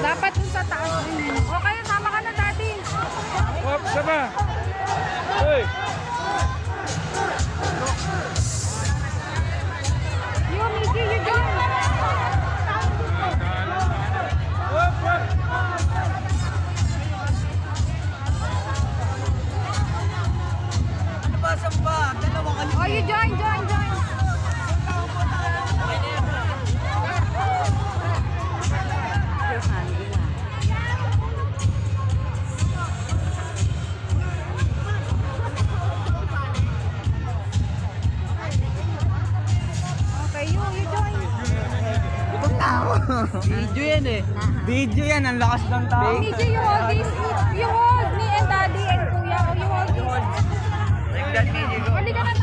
Dapat dun sa taas rin. Okay, sama ka na, Daddy. Hop, sama. Hey. Yo, Miki, you join. Hop, hop. Ano ba, samba? Dalawang kali. Oh, you join. Okay, you join. Itong tao. Video yan eh. Video yan, ang lakas ng tao. Miki, you hold this. You hold me and Daddy and Kuya. Oh, you hold this. Like that video. Halika na,